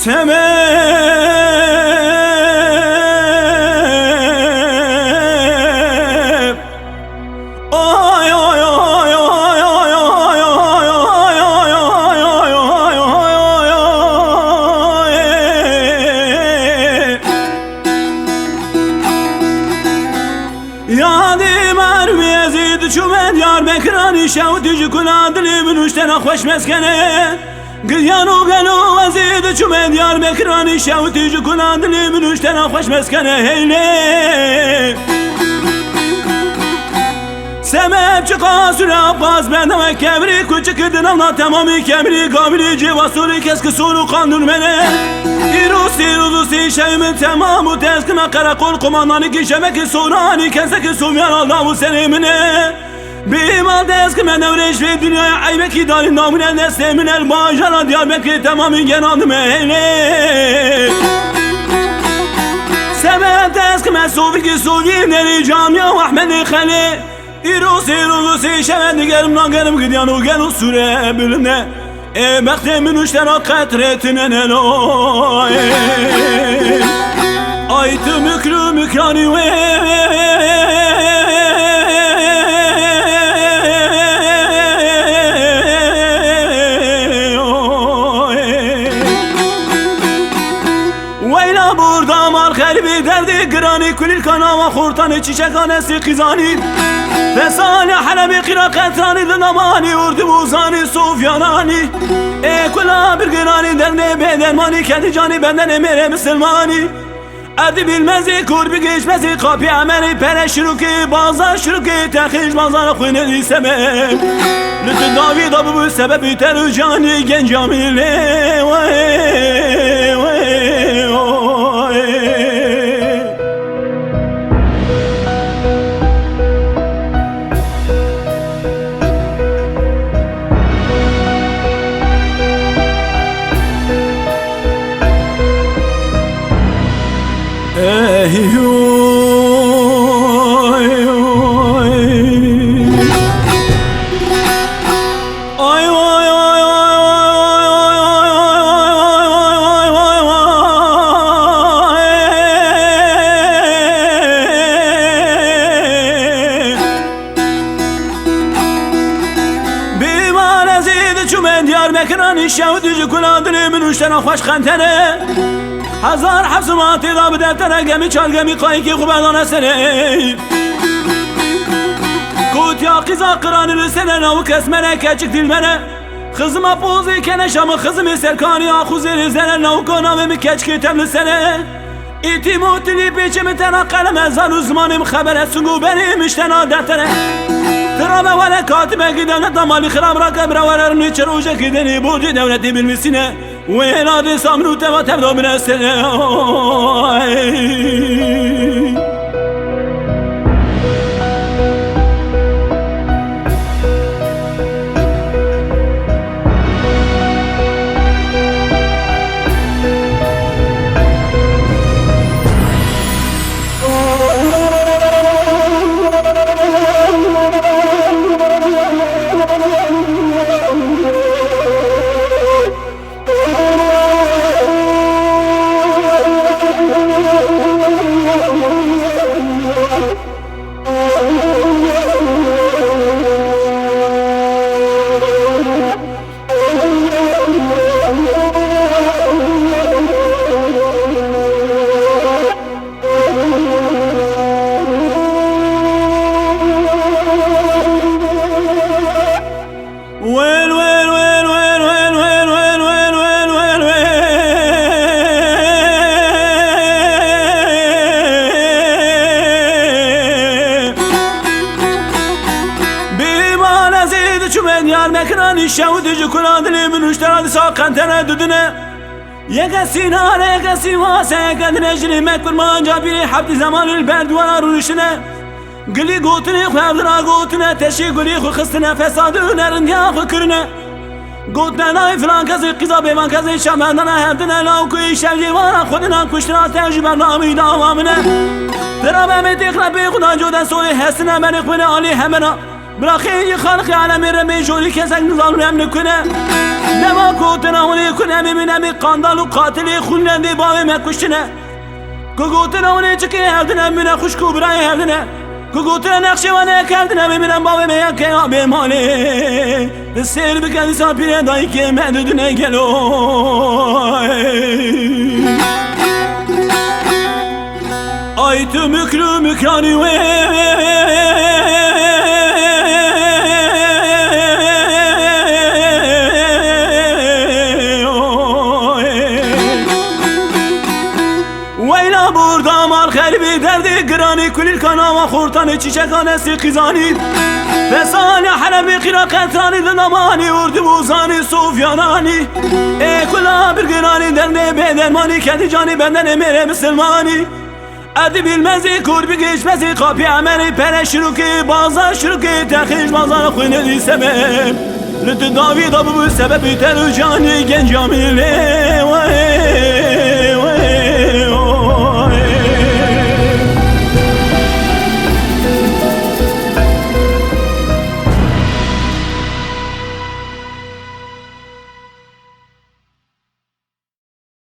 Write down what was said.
Ay ay ay ay ay ay ay Yadim ermi ezid çumed yar bekrani şevdici kula dili minuştena خوش meskene Gıyanı gelu ezid çumed yar bekrani şevdici kula dili minuştena خوش meskene heyle Sebep çıka süre abbas bende ve kevri küçük dinamla tamamı kemri kabili civasuri keski suru kandur mene İrusi ruzusi şeyimin tamamı tezkime karakol kumandanı ki şebeki surani keseki sumyan Allah bu selimine Bima tezkime nevreş ve dünyaya aybeki darin namine neslemin el bajana diyarbekri tamamı genadım eyle Sebep tezkime sufi ki sufi neri camia Ahmedi khali İrusi şevedi gelim lan gelim gidiyan o gel o süre bölümde Bekte minuştena katretine neloy Aytı mükrü mükrani ve Veyla burada mal kalbi derdi grani Kulil kanava kurtanı çiçekhanesi kızani Fesali halebi kira katrani dinamani Urdu buzani sufyanani Kula bir grani derne bedermani Kendi cani benden emire müslümani Erdi bilmezi kurbi geçmezi Kapı ameli pere şiruki Bazar şiruki tehiş bazar khuyne sebep Lütfü davi da bu sebebi terü cani Genç amile Diyarbekir'in şevdici kuladını minuştena خوش خنتنه Hazar hafsumatı da bu deftere gemi çal gemi kayki kuberdana sene Kutya kıza kıranını sene navu kesmene keçik dilmene Kızıma pozi kene şamı kızımı serkani akuzeri zene navu konavimi keçki temli sene İtimutili peçimi tenakkale mezar uzmanım haber etsungu benim iştena deftere Tırabe vele katibe gidene damali khirab rakab ravararını çaruşa gideni burcu devleti bilmesine Ve nadi samru teva tevdo minesine Diyarbekir'in şevdici kuladını minuştera disa kantene düdüne Yeke sinare yeke sivase yeke dinecini mekkurmanca biri habdi zamanil berduvara ruşine Gili gotini khuyavdira gotine teşi guli khu khistine fesadı nerin ya khu kırine Gotine ay filan kazı kıza bevan kazı şamendana herdine lavkuyi şevcivana khudina kuştina tecrübe nami davamine Terabe me tekla be khudan joden soy hesine beni khune ali hemena براخي خالق عالم رمي جولي كسك نظام رمن كنا لما كوتنا وني كنا من أمي قاندال وقاتل خلنا دي باوي ما كشنا كوتنا وني تكي هردنا من خشكو براي هردنا كوتنا نقشي وانا كردنا من باوي ما يكي أبي مالي السير بكالي سابير دايكي مهدودنا جلو أيت مكرو مكراني ويلا burada mal kalbi derdi grani kulil kana ve kurtan çiçek anesi kızani Fesane halebi kira katrani dinamani urdu buzani sufyanani kula bir grani derdi bedermani kendi cani benden emire müslümani Adi bilmezi kurbi geçmezi kapı ameli pere şiruki bazı şiruki tehiş bazı kuyne sebep Lütü David abu bu sebebi terü cani genç amile